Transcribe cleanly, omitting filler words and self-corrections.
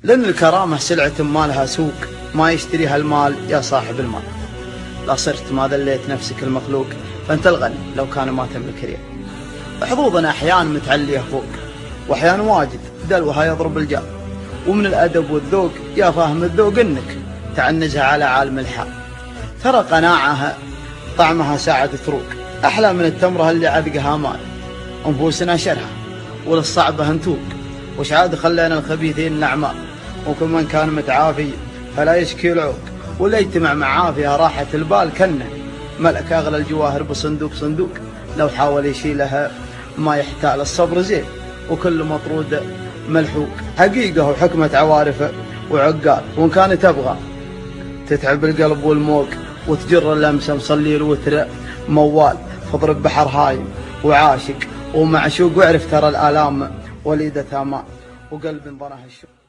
لأن الكرامة سلعة ما لها سوق، ما يشتريها المال يا صاحب المال. لا صرت ما ذليت نفسك المخلوق، فأنت الغني لو كان ما تملك ريال. حظوظنا أحيان متعلية فوق، وأحيان واجد دلوها يضرب الجال. ومن الأدب والذوق يا فاهم الذوق إنك تعنزها على عالم الحال. ترى قناعها طعمها ساعة تروق، أحلى من التمرة اللي عذقها مال. أنفسنا شرها وللصعبة هنتوق، وش عاد خلينا الخبيثين الأعمال. وكل من كان متعافي فلا يشكي العوق، ولا يجتمع مع عافية راحة البال. كنه ملك أغلى الجواهر بصندوق صندوق، لو حاول يشيلها ما يحتال. الصبر زين وكل مطرود ملحوق، حقيقة وحكمة عوارفه وعقال. وإن كان تبغى تتعب القلب والموق، وتجر اللمسة مصلي الوتر موال. فاضرب بحر هايم وعاشق ومعشوق، واعرف ترى الآلام وليدة أمان، وقلب انضنها الشوق.